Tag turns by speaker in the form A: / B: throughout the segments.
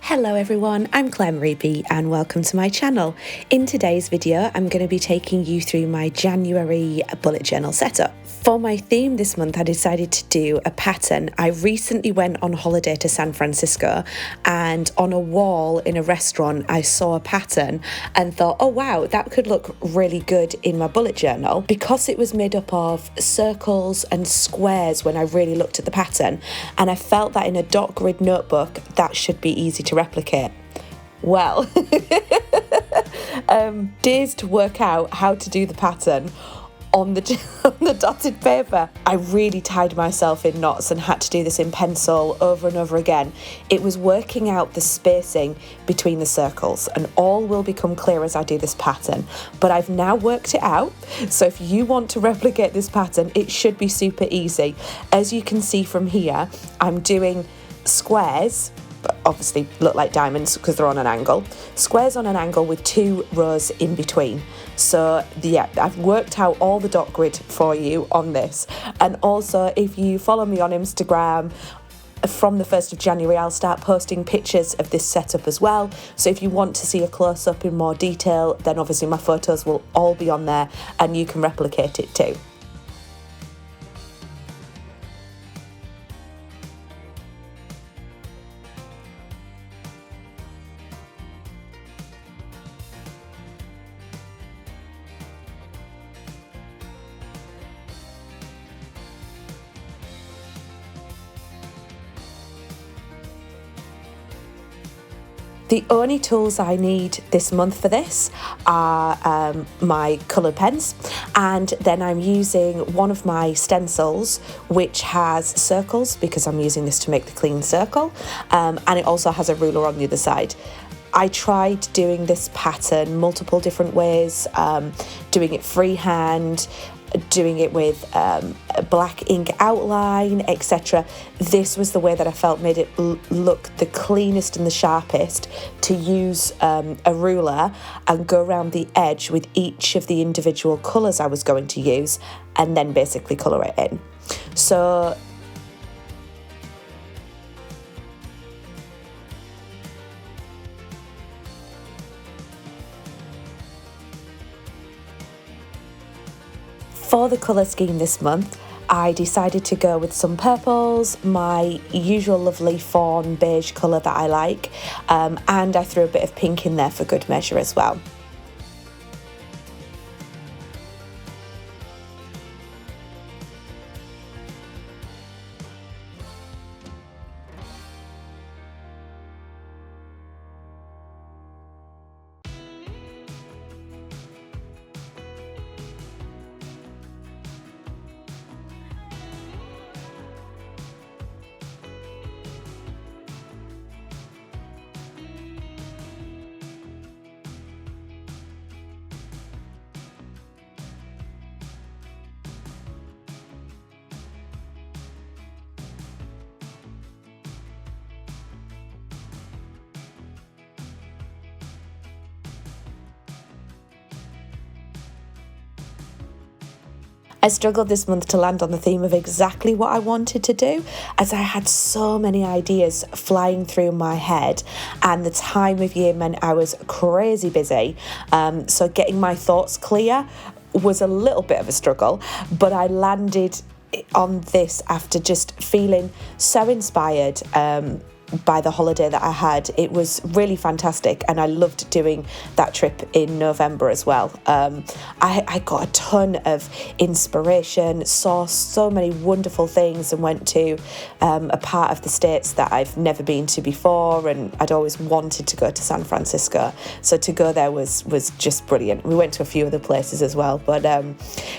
A: Hello everyone, I'm Claire Marie B and welcome to my channel. In today's video, I'm going to be taking you through my January bullet journal setup. For my theme this month, I decided to do a pattern. I recently went on holiday to San Francisco and on a wall in a restaurant, I saw a pattern and thought, oh wow, that could look really good in my bullet journal. Because it was made up of circles and squares when I really looked at the pattern, and I felt that in a dot grid notebook, that should be easy to replicate. Well, days to work out how to do the pattern on the dotted paper. I really tied myself in knots and had to do this in pencil over and over again. It was working out the spacing between the circles, and all will become clear as I do this pattern. But I've now worked it out, so if you want to replicate this pattern, it should be super easy. As you can see from here, I'm doing squares, but obviously look like diamonds because they're on an angle. Squares on an angle with 2 rows in between. So yeah, I've worked out all the dot grid for you on this. And also, if you follow me on Instagram, from the 1st of January, I'll start posting pictures of this setup as well. So if you want to see a close-up in more detail, then obviously my photos will all be on there and you can replicate it too. The only tools I need this month for this are my coloured pens, and then I'm using one of my stencils which has circles because I'm using this to make the clean circle, and it also has a ruler on the other side. I tried doing this pattern multiple different ways, doing it freehand, doing it with a black ink outline, etc. This was the way that I felt made it look the cleanest and the sharpest, to use a ruler and go around the edge with each of the individual colours I was going to use, and then basically colour it in. So for the colour scheme this month, I decided to go with some purples, my usual lovely fawn beige colour that I like, and I threw a bit of pink in there for good measure as well. I struggled this month to land on the theme of exactly what I wanted to do, as I had so many ideas flying through my head, and the time of year meant I was crazy busy. So getting my thoughts clear was a little bit of a struggle, but I landed on this after just feeling so inspired by the holiday that I had. It was really fantastic, and I loved doing that trip in November as well. I got a ton of inspiration, saw so many wonderful things, and went to a part of the States that I've never been to before, and I'd always wanted to go to San Francisco, so to go there was just brilliant. We went to a few other places as well, but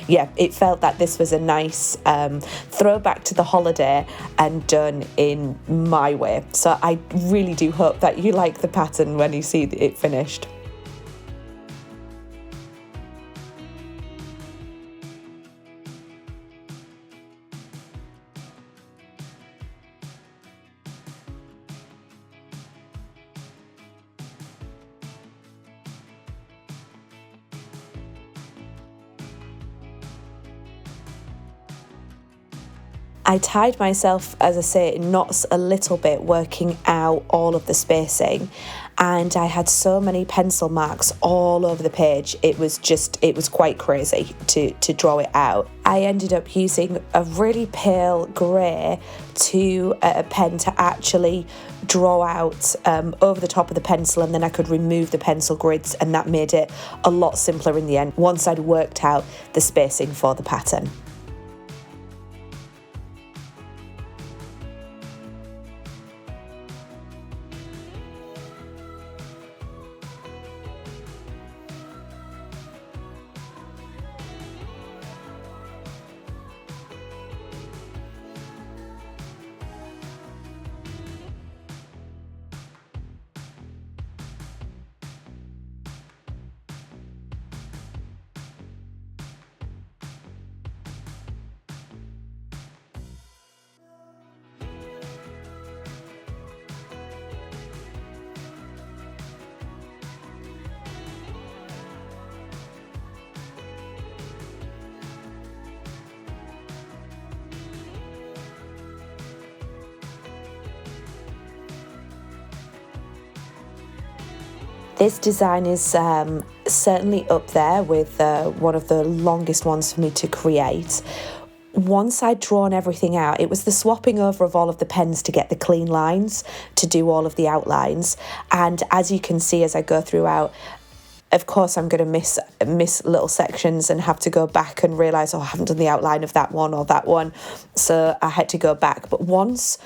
A: yeah, it felt that this was a nice throwback to the holiday and done in my way. So I really do hope that you like the pattern when you see it finished. I tied myself, as I say, in knots a little bit, working out all of the spacing, and I had so many pencil marks all over the page. It was quite crazy to draw it out. I ended up using a really pale grey to a pen to actually draw out over the top of the pencil, and then I could remove the pencil grids, and that made it a lot simpler in the end once I'd worked out the spacing for the pattern. This design is certainly up there with one of the longest ones for me to create. Once I'd drawn everything out, it was the swapping over of all of the pens to get the clean lines, to do all of the outlines. And as you can see as I go throughout, of course I'm going to miss little sections and have to go back and realise, oh, I haven't done the outline of that one or that one. So I had to go back. But once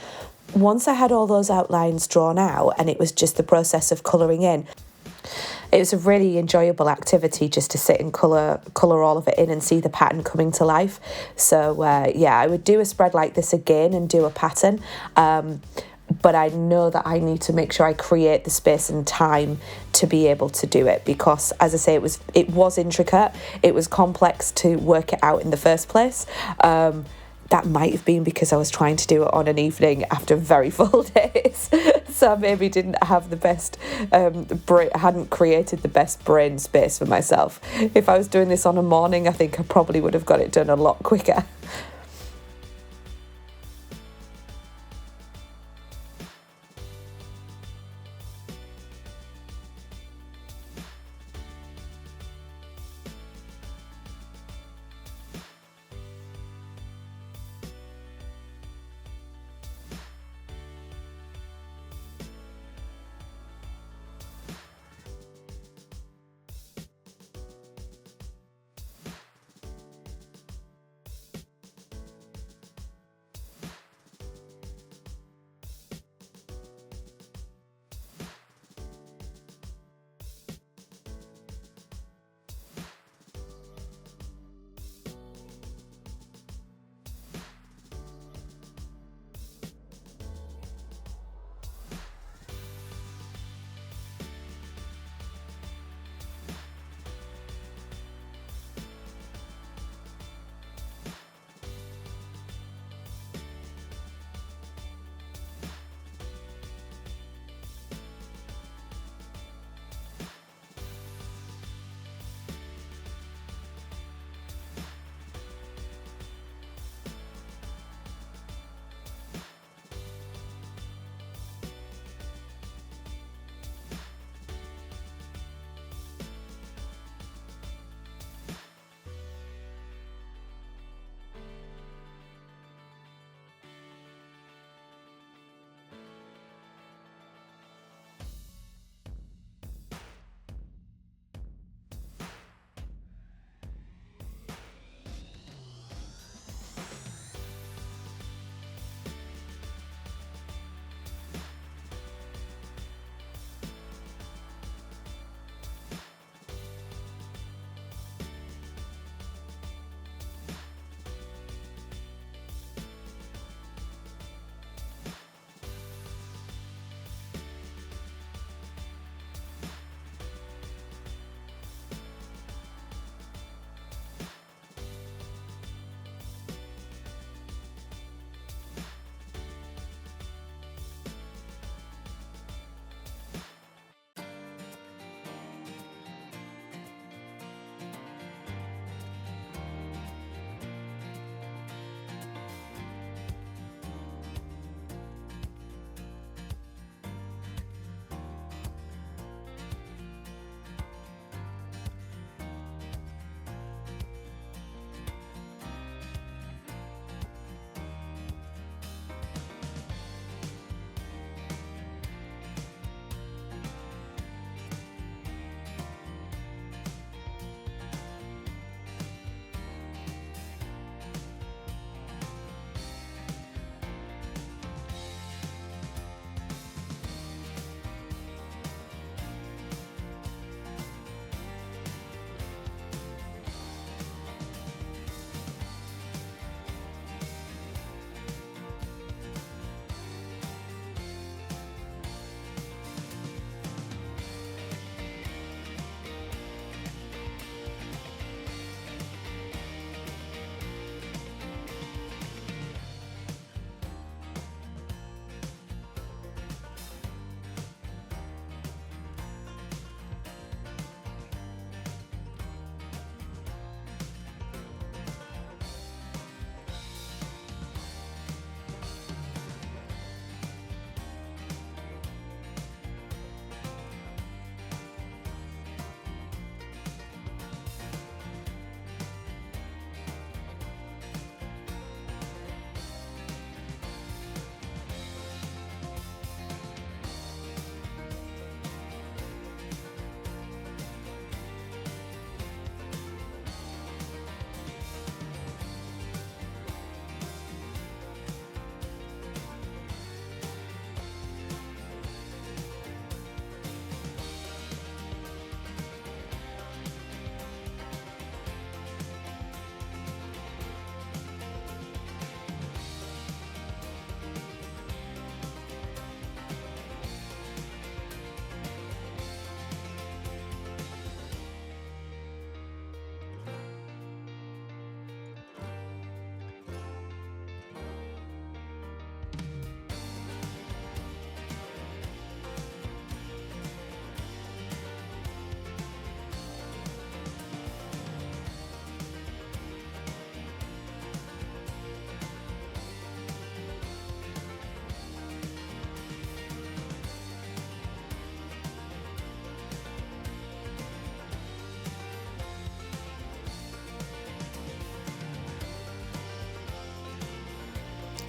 A: I had all those outlines drawn out and it was just the process of colouring in, it was a really enjoyable activity just to sit and colour all of it in and see the pattern coming to life. So yeah, I would do a spread like this again and do a pattern. But I know that I need to make sure I create the space and time to be able to do it, because as I say, it was intricate. It was complex to work it out in the first place. That might have been because I was trying to do it on an evening after very full days. So I maybe didn't have the best, hadn't created the best brain space for myself. If I was doing this on a morning, I think I probably would have got it done a lot quicker.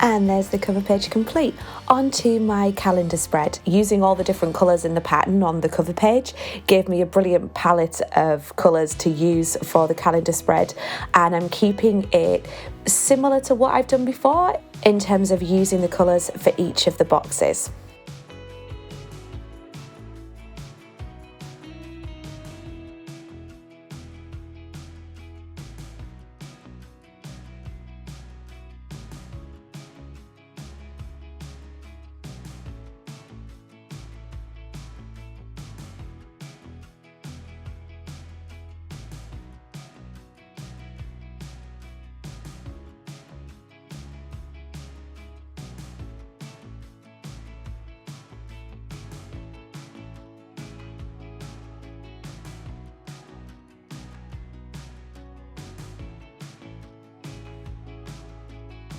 A: And there's the cover page complete. Onto my calendar spread. Using all the different colours in the pattern on the cover page gave me a brilliant palette of colours to use for the calendar spread, and I'm keeping it similar to what I've done before in terms of using the colours for each of the boxes.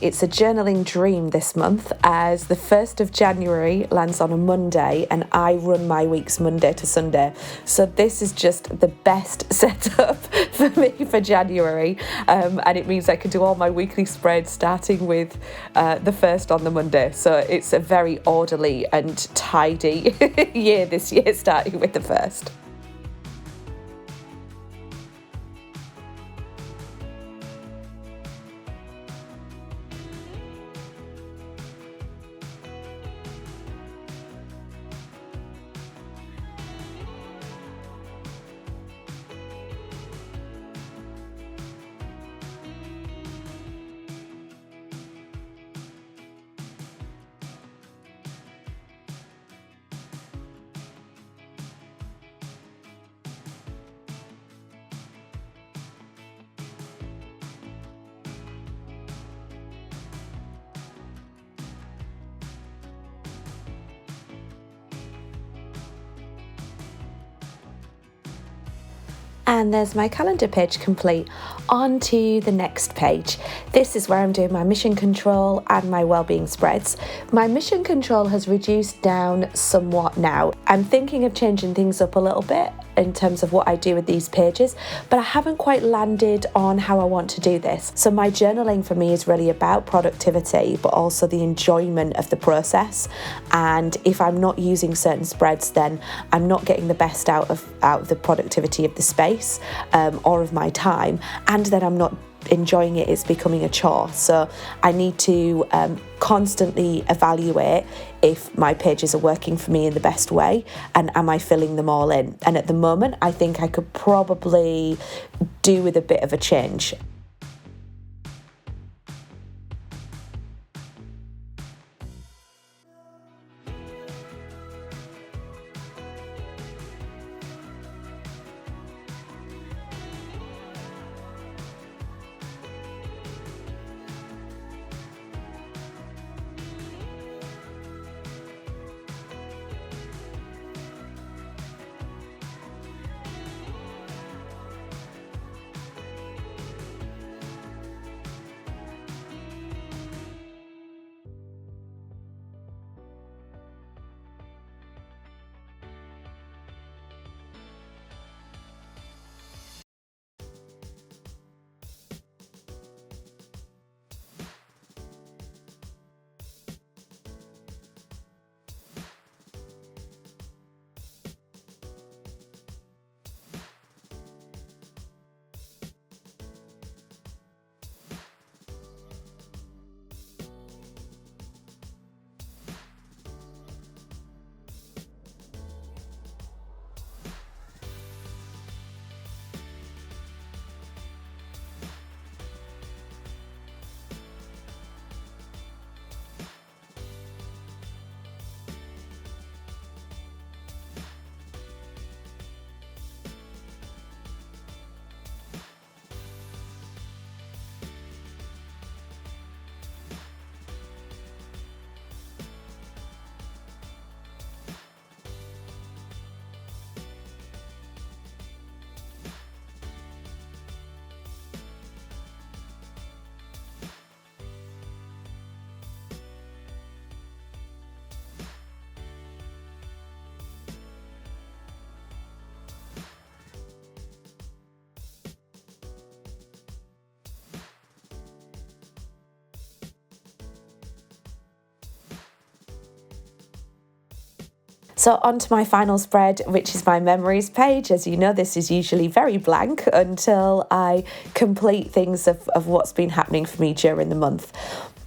A: It's a journaling dream this month, as the 1st of January lands on a Monday and I run my weeks Monday to Sunday. So this is just the best setup for me for January, and it means I can do all my weekly spreads starting with the 1st on the Monday. So it's a very orderly and tidy year this year, starting with the 1st. And there's my calendar page complete. On to the next page. This is where I'm doing my mission control and my wellbeing spreads. My mission control has reduced down somewhat now. I'm thinking of changing things up a little bit in terms of what I do with these pages, but I haven't quite landed on how I want to do this. So my journaling for me is really about productivity, but also the enjoyment of the process. And if I'm not using certain spreads, then I'm not getting the best out of the productivity of the space or of my time, and then I'm not enjoying it. It's becoming a chore. So I need to constantly evaluate if my pages are working for me in the best way, and am I filling them all in. And at the moment I think I could probably do with a bit of a change. So on to my final spread, which is my memories page. As you know, this is usually very blank until I complete things of what's been happening for me during the month.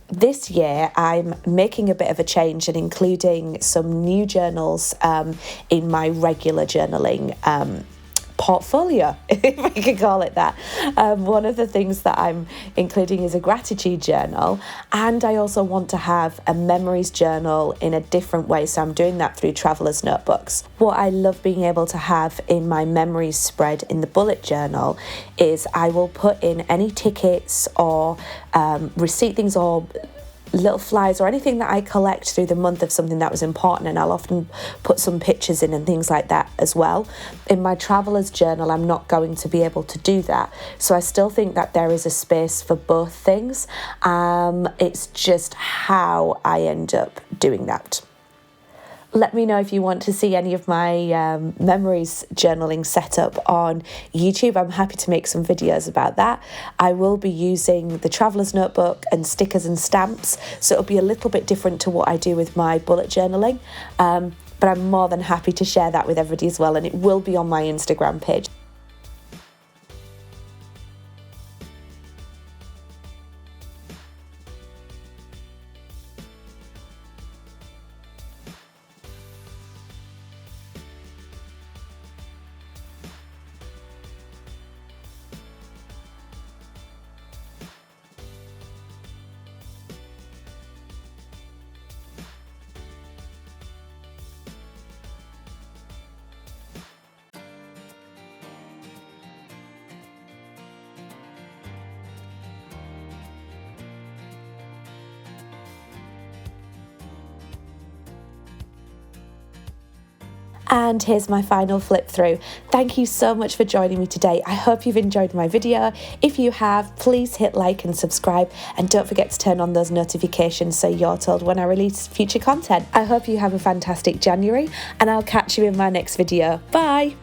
A: This year, I'm making a bit of a change and including some new journals in my regular journaling portfolio, if I could call it that. One of the things that I'm including is a gratitude journal, and I also want to have a memories journal in a different way, so I'm doing that through Traveller's Notebooks. What I love being able to have in my memories spread in the bullet journal is I will put in any tickets or receipt things or little flyers or anything that I collect through the month of something that was important, and I'll often put some pictures in and things like that as well. In my traveller's journal, I'm not going to be able to do that, so I still think that there is a space for both things. It's just how I end up doing that. Let me know if you want to see any of my memories journaling setup on YouTube. I'm happy to make some videos about that. I will be using the Traveller's Notebook and stickers and stamps, so it'll be a little bit different to what I do with my bullet journaling. But I'm more than happy to share that with everybody as well, and it will be on my Instagram page. And here's my final flip through. Thank you so much for joining me today. I hope you've enjoyed my video. If you have, please hit like and subscribe, and don't forget to turn on those notifications so you're told when I release future content. I hope you have a fantastic January, and I'll catch you in my next video. Bye!